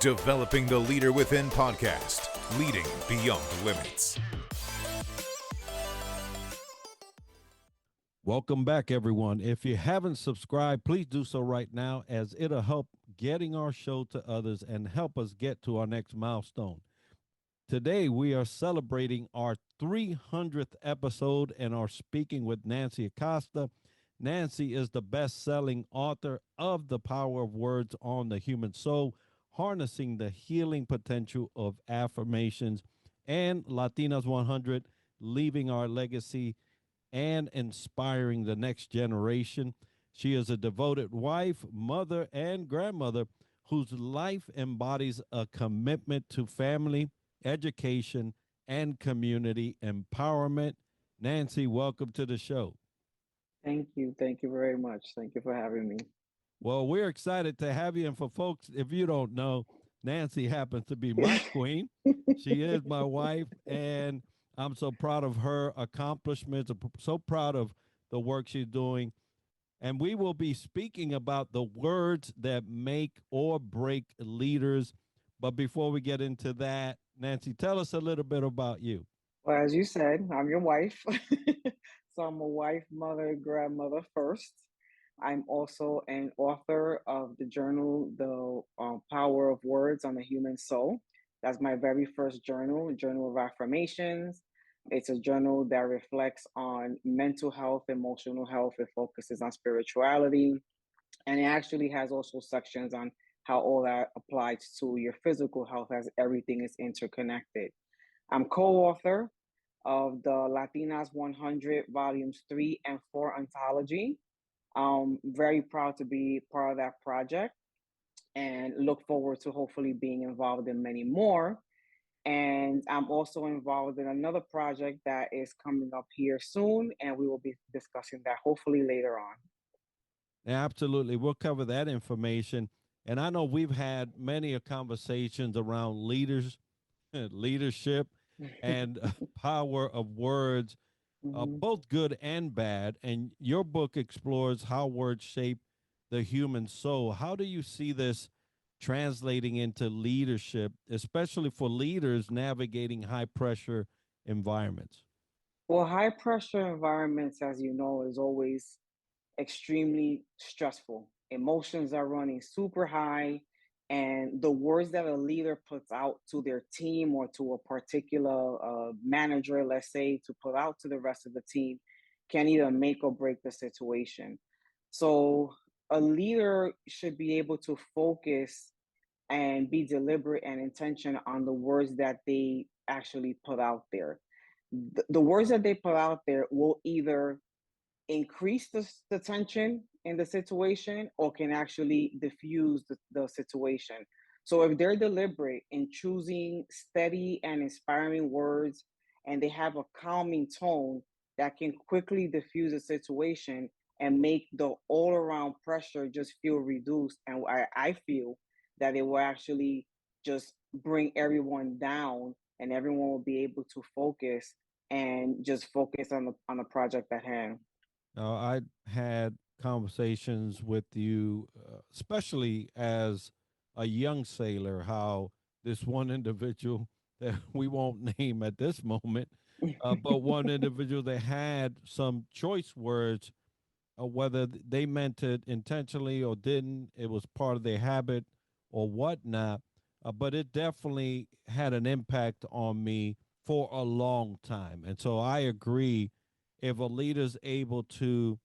Developing the Leader Within podcast, leading beyond limits. Welcome back, everyone. If you haven't subscribed, please do so right now, as it'll help getting our show to others and help us get to our next milestone. Today, we are celebrating our 300th episode and are speaking with Nancy Acosta. Nancy is the best-selling author of The Power of Words on the Human Soul, Harnessing the Healing Potential of Affirmations, and Latinas 100, Leaving Our Legacy and Inspiring the Next Generation. She is a devoted wife, mother, and grandmother whose life embodies a commitment to family, education, and community empowerment. Nancy, welcome to the show. Thank you. Thank you very much. Thank you for having me. Well, we're excited to have you. And for folks, if you don't know, Nancy happens to be my queen. She is my wife, and I'm so proud of her accomplishments, so proud of the work she's doing. And we will be speaking about the words that make or break leaders. But before we get into that, Nancy, tell us a little bit about you. Well, as you said, I'm your wife. So I'm a wife, mother, grandmother first. I'm also an author of the journal, The Power of Words on the Human Soul. That's my very first journal, Journal of Affirmations. It's a journal that reflects on mental health, emotional health. It focuses on spirituality. And it actually has also sections on how all that applies to your physical health, as everything is interconnected. I'm co-author of the Latinas 100 volumes 3 and 4 anthology. Very proud to be part of that project and look forward to hopefully being involved in many more. And I'm also involved in another project that is coming up here soon, and we will be discussing that hopefully later on. Absolutely. We'll cover that information. And I know we've had many conversations around leadership, and power of words, Mhm. both good and bad. And your book explores how words shape the human soul. How do you see this translating into leadership, especially for leaders navigating high pressure environments? Well, high pressure environments, as you know, is always extremely stressful. Emotions are running super high, and the words that a leader puts out to their team or to a particular manager, let's say, to put out to the rest of the team can either make or break the situation. So, a leader should be able to focus and be deliberate and intentional on the words that they actually put out there. The words that they put out there will either increase the tension in the situation or can actually diffuse the situation. So if they're deliberate in choosing steady and inspiring words and they have a calming tone that can quickly diffuse a situation and make the all around pressure just feel reduced, and I feel that it will actually just bring everyone down and everyone will be able to focus and just focus on the project at hand. I had conversations with you, especially as a young sailor, how this one individual that we won't name at this moment, but one individual that had some choice words, whether they meant it intentionally or didn't, it was part of their habit or whatnot. But it definitely had an impact on me for a long time. And so I agree, if a leader's able to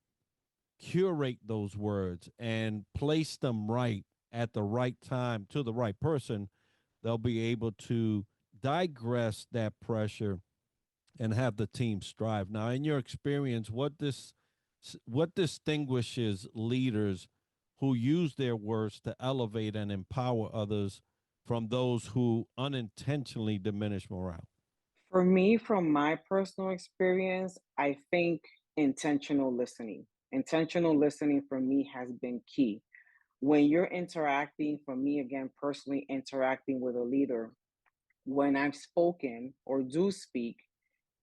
curate those words and place them right at the right time to the right person, they'll be able to digress that pressure and have the team strive. Now, in your experience, what distinguishes leaders who use their words to elevate and empower others from those who unintentionally diminish morale? For me, from my personal experience, I think intentional listening. Intentional listening for me has been key. When you're interacting, for me, again, personally interacting with a leader, when I've spoken or do speak,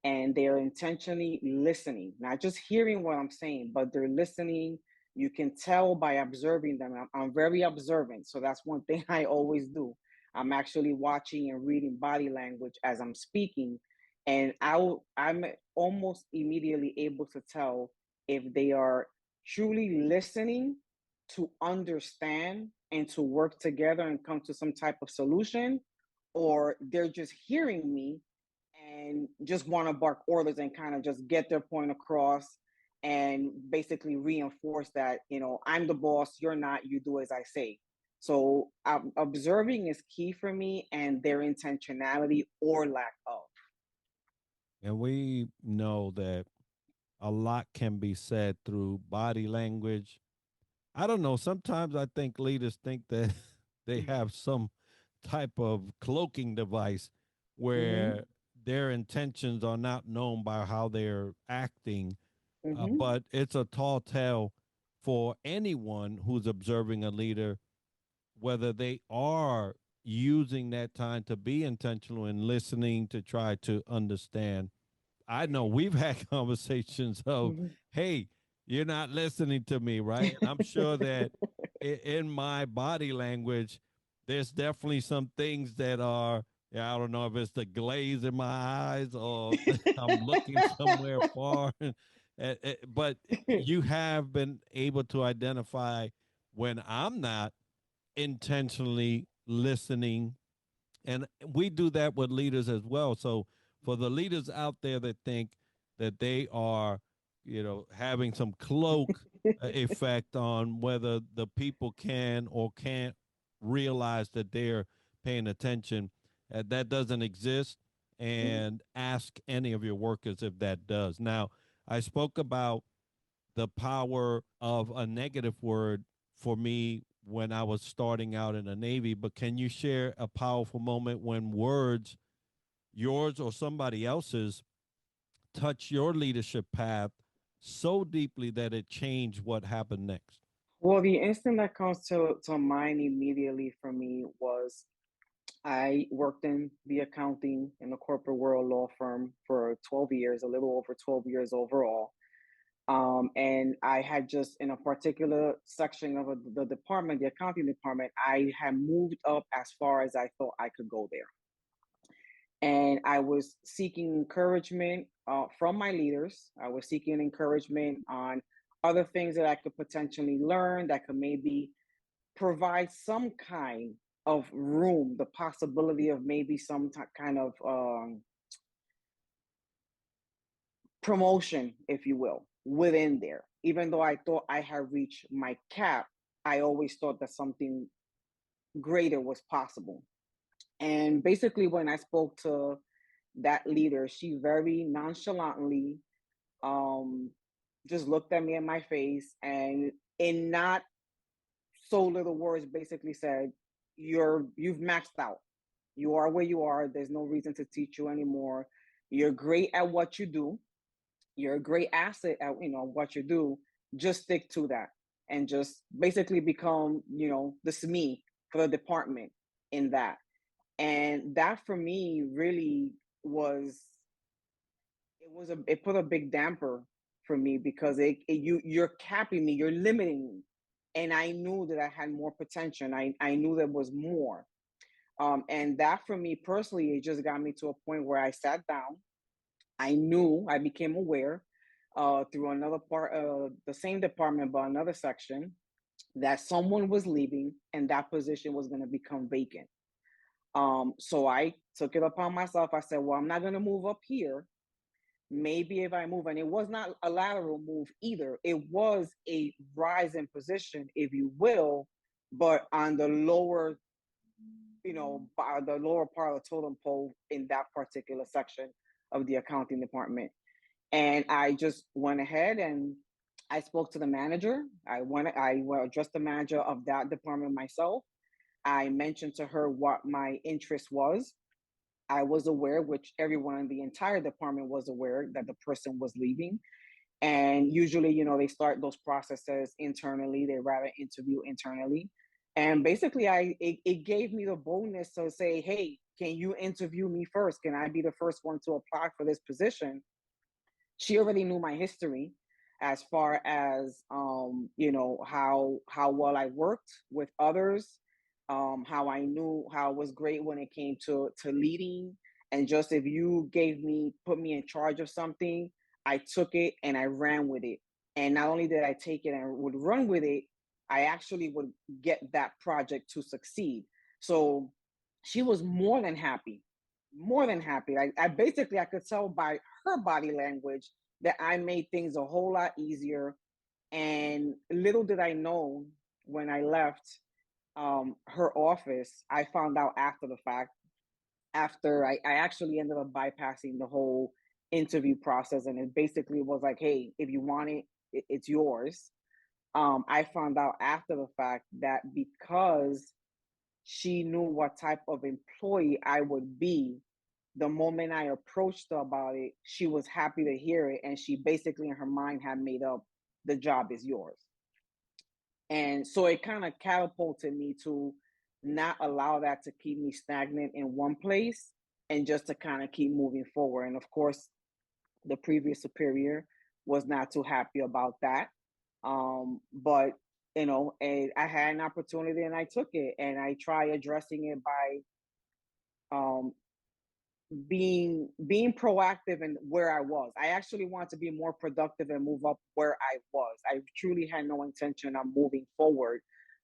and they're intentionally listening, not just hearing what I'm saying, but they're listening. You can tell by observing them. I'm very observant. So that's one thing I always do. I'm actually watching and reading body language as I'm speaking. And I'm almost immediately able to tell if they are truly listening to understand and to work together and come to some type of solution, or they're just hearing me and just want to bark orders and kind of just get their point across and basically reinforce that, I'm the boss, you're not, you do as I say. So observing is key for me, and their intentionality or lack of. And we know that a lot can be said through body language. I don't know. Sometimes I think leaders think that they have some type of cloaking device Mm-hmm. where their intentions are not known by how they're acting. Mm-hmm. But it's a tall tale for anyone who's observing a leader, whether they are using that time to be intentional and listening to try to understand. I know we've had conversations of, hey, you're not listening to me, right? And I'm sure that in my body language, there's definitely some things that are, yeah, I don't know if it's the glaze in my eyes or I'm looking somewhere far. But you have been able to identify when I'm not intentionally listening, and we do that with leaders as well. So for the leaders out there that think that they are, having some cloak effect on whether the people can or can't realize that they're paying attention, that doesn't exist. And ask any of your workers if that does. Now, I spoke about the power of a negative word for me when I was starting out in the Navy, but can you share a powerful moment when words, yours or somebody else's, touch your leadership path so deeply that it changed what happened next? Well, the instant that comes to mind immediately for me was I worked in the accounting in the corporate world law firm for 12 years, a little over 12 years overall. And I had just in a particular section of the department, the accounting department, I had moved up as far as I thought I could go there. And I was seeking encouragement from my leaders. I was seeking encouragement on other things that I could potentially learn that could maybe provide some kind of room, the possibility of maybe some kind of promotion, if you will, within there. Even though I thought I had reached my cap, I always thought that something greater was possible. And basically, when I spoke to that leader, she very nonchalantly um, just looked at me in my face and, in not so little words, basically said, You've maxed out. You are where you are. There's no reason to teach you anymore. You're great at what you do. You're a great asset at what you do. Just stick to that and just basically become the SME for the department in that. And that for me really was it put a big damper for me, because you're capping me, you're limiting me, and I knew that I had more potential, and I knew there was more. And that for me personally, it just got me to a point where I sat down. I became aware through another part of the same department, but another section, that someone was leaving and that position was going to become vacant. So I took it upon myself. I said, well, I'm not going to move up here. Maybe if I move, and it was not a lateral move either, it was a rise in position, if you will, but on the lower, by the lower part of the totem pole in that particular section of the accounting department. And I just went ahead and I spoke to the manager. I addressed the manager of that department myself. I mentioned to her what my interest was. I was aware, which everyone in the entire department was aware, that the person was leaving. And usually, they start those processes internally. They rather interview internally. And basically, it gave me the boldness to say, hey, can you interview me first? Can I be the first one to apply for this position? She already knew my history as far as how well I worked with others, how I knew how it was great when it came to leading. And just if you put me in charge of something, I took it and I ran with it. And not only did I take it and would run with it, I actually would get that project to succeed. So she was more than happy, more than happy. I basically I could tell by her body language that I made things a whole lot easier. And little did I know, when I left her office, I found out after the fact, after I actually ended up bypassing the whole interview process. And it basically was like, hey, if you want it's yours. I found out after the fact that because she knew what type of employee I would be, the moment I approached her about it, she was happy to hear it. And she basically in her mind had made up, the job is yours. And so it kind of catapulted me to not allow that to keep me stagnant in one place, and just to kind of keep moving forward. And of course, the previous superior was not too happy about that. But I had an opportunity and I took it, and I try addressing it by being proactive in where I was. I actually want to be more productive and move up where I was. I truly had no intention of moving forward.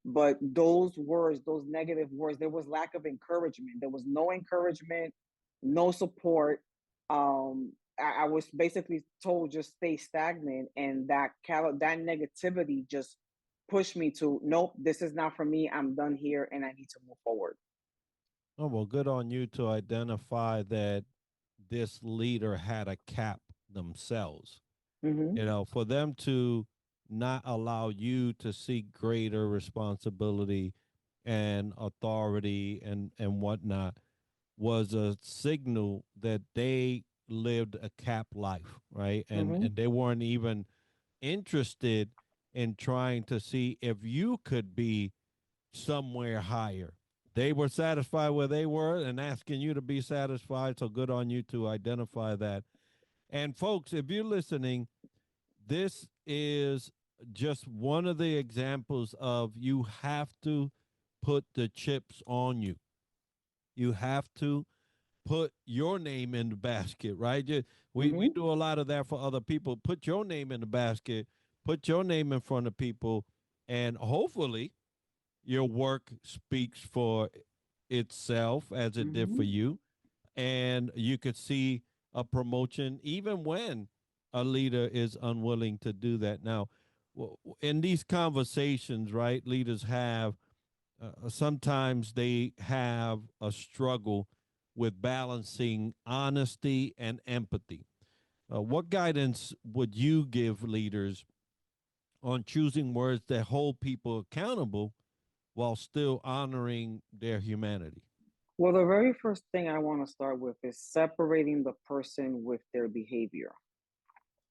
But those words, those negative words, there was lack of encouragement. There was no encouragement, no support. I was basically told just stay stagnant, and that negativity just pushed me to, nope, this is not for me. I'm done here, and I need to move forward. Oh, well, good on you to identify that this leader had a cap themselves. Mm-hmm. For them to not allow you to seek greater responsibility and authority and whatnot was a signal that they lived a cap life, right? And Mm-hmm. and they weren't even interested in trying to see if you could be somewhere higher. They were satisfied where they were and asking you to be satisfied. So good on you to identify that. And folks, if you're listening, this is just one of the examples of you have to put the chips on you. You have to put your name in the basket, right? We Mm-hmm. do a lot of that for other people. Put your name in the basket, put your name in front of people, and hopefully your work speaks for itself as it did for Mm-hmm. you. And you could see a promotion even when a leader is unwilling to do that. Now, in these conversations, right, leaders have sometimes they have a struggle with balancing honesty and empathy. What guidance would you give leaders on choosing words that hold people accountable while still honoring their humanity? Well, the very first thing I want to start with is separating the person with their behavior,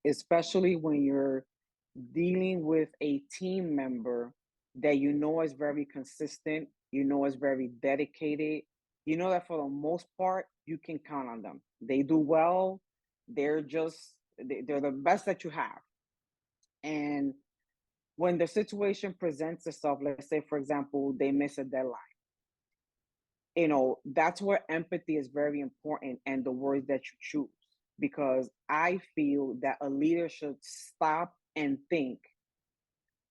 especially when you're dealing with a team member that you know is very consistent, you know is very dedicated, you know that for the most part you can count on them. They do well. They're the best that you have. And when the situation presents itself, let's say for example they miss a deadline, that's where empathy is very important, and the words that you choose. Because I feel that a leader should stop and think,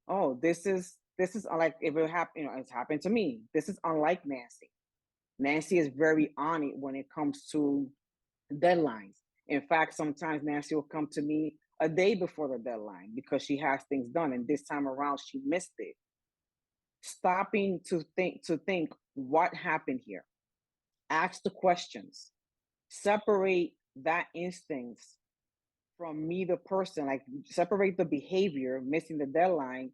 oh, this is unlike, if it happened, it's happened to me. This is unlike Nancy. Nancy is very on it when it comes to deadlines. In fact, sometimes Nancy will come to me a day before the deadline because she has things done, and this time around she missed it. Stopping to think what happened here. Ask the questions. Separate that instincts from me, the person, like separate the behavior, missing the deadline,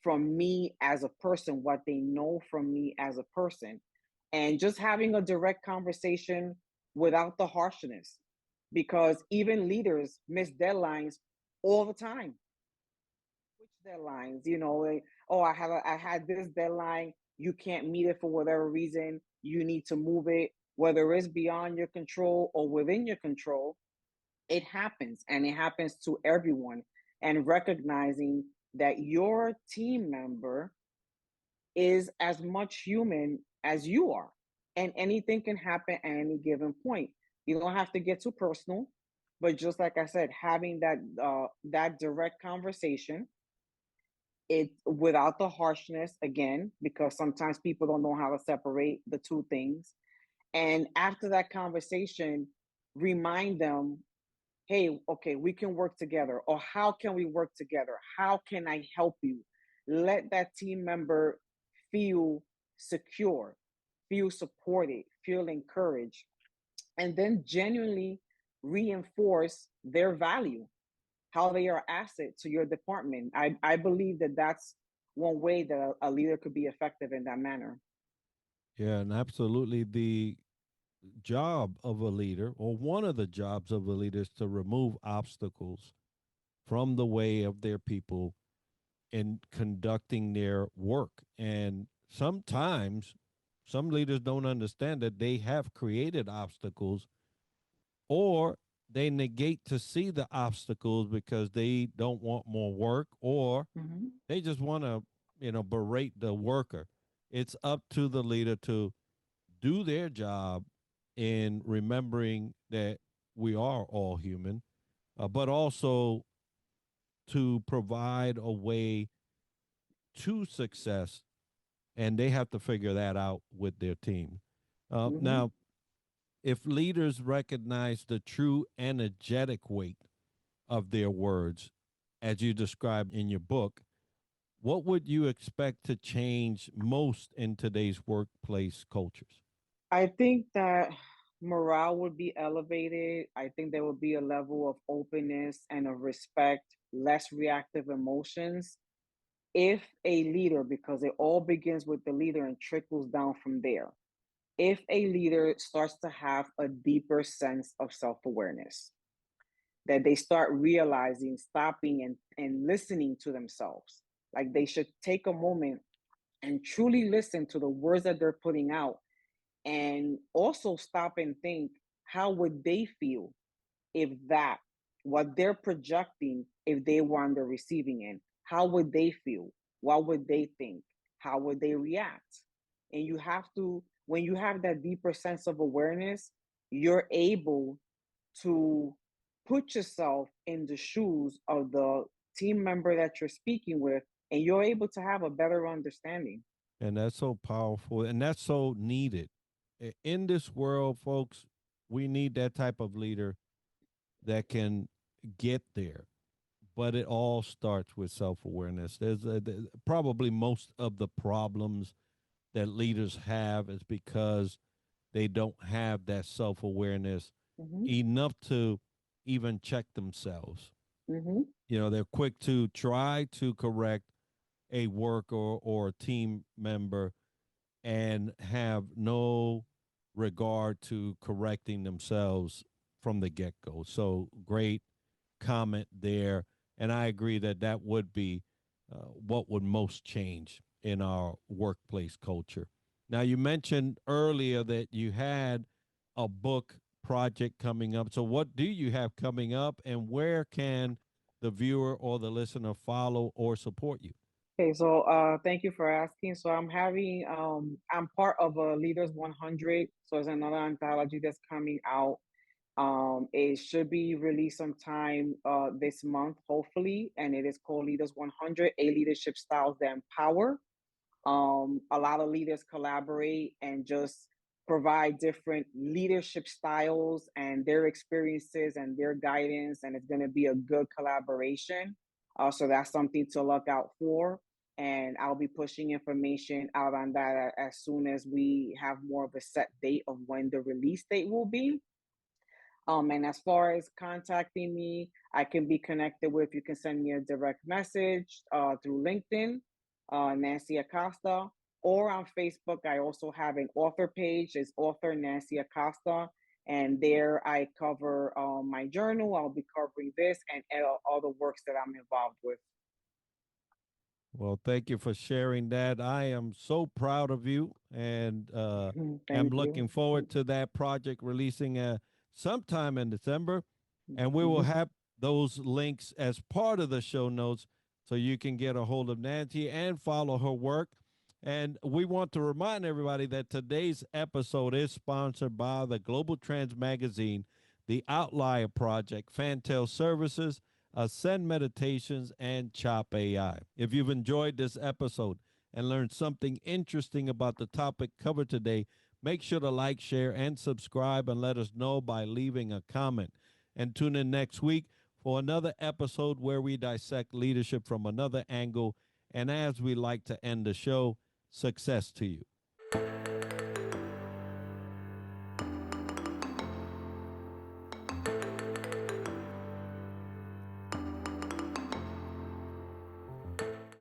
from me as a person, what they know from me as a person, and just having a direct conversation without the harshness. Because even leaders miss deadlines all the time. Which deadlines? Like, oh, I had this deadline. You can't meet it for whatever reason. You need to move it, whether it's beyond your control or within your control. It happens, and it happens to everyone. And recognizing that your team member is as much human as you are. And anything can happen at any given point. You don't have to get too personal, but just like I said, having that direct conversation, it without the harshness again, because sometimes people don't know how to separate the two things. And after that conversation, remind them, hey, okay, we can work together, or how can we work together? How can I help you? Let that team member feel secure, feel supported, feel encouraged, and then genuinely reinforce their value, how they are asset to your department. I believe that that's one way that a leader could be effective in that manner. Yeah, and absolutely the job of a leader, or one of the jobs of a leader, is to remove obstacles from the way of their people in conducting their work. And sometimes some leaders don't understand that they have created obstacles, or they negate to see the obstacles because they don't want more work, or Mm-hmm. they just want to, berate the worker. It's up to the leader to do their job in remembering that we are all human, but also to provide a way to success, and they have to figure that out with their team. Mm-hmm. Now, if leaders recognize the true energetic weight of their words, as you described in your book, what would you expect to change most in today's workplace cultures? I think that morale would be elevated. I think there would be a level of openness and of respect, less reactive emotions. If a leader, because it all begins with the leader and trickles down from there, if a leader starts to have a deeper sense of self awareness, that they start realizing, stopping, and listening to themselves, like they should take a moment and truly listen to the words that they're putting out, and also stop and think, how would they feel if that, what they're projecting, if they were on the receiving end? How would they feel? What would they think? How would they react? And you have to, when you have that deeper sense of awareness, you're able to put yourself in the shoes of the team member that you're speaking with, and you're able to have a better understanding. And that's so powerful, and that's so needed. In this world, folks, we need that type of leader that can get there. But it all starts with self awareness. Probably most of the problems that leaders have is because they don't have that self awareness Mm-hmm. enough to even check themselves. Mm-hmm. They're quick to try to correct a worker or a team member and have no regard to correcting themselves from the get go. So great comment there. And I agree that that would be what would most change in our workplace culture. Now, you mentioned earlier that you had a book project coming up. So, what do you have coming up, and where can the viewer or the listener follow or support you? Okay, so thank you for asking. So I'm part of a Leaders 100. So it's another anthology that's coming out. It should be released sometime this month, hopefully, and it is called Leaders 100: A Leadership Styles That Empower. A lot of leaders collaborate and just provide different leadership styles and their experiences and their guidance, and it's going to be a good collaboration. So that's something to look out for. And I'll be pushing information out on that as soon as we have more of a set date of when the release date will be. And as far as contacting me, I can be connected with, you can send me a direct message through LinkedIn, Nancy Acosta, or on Facebook. I also have an author page, it's author Nancy Acosta. And there I cover my journal. I'll be covering this and all the works that I'm involved with. Well, thank you for sharing that. I am so proud of you, and am Thank you. looking forward to that project releasing sometime in December. And we will Mhm. have those links as part of the show notes so you can get a hold of Nancy and follow her work. And we want to remind everybody that today's episode is sponsored by the Global Trends Magazine, the Outlier Project, Fantail Services, Ascend Meditations, and Chop AI. If you've enjoyed this episode and learned something interesting about the topic covered today, make sure to like, share, and subscribe, and let us know by leaving a comment. And tune in next week for another episode where we dissect leadership from another angle. And as we like to end the show, success to you.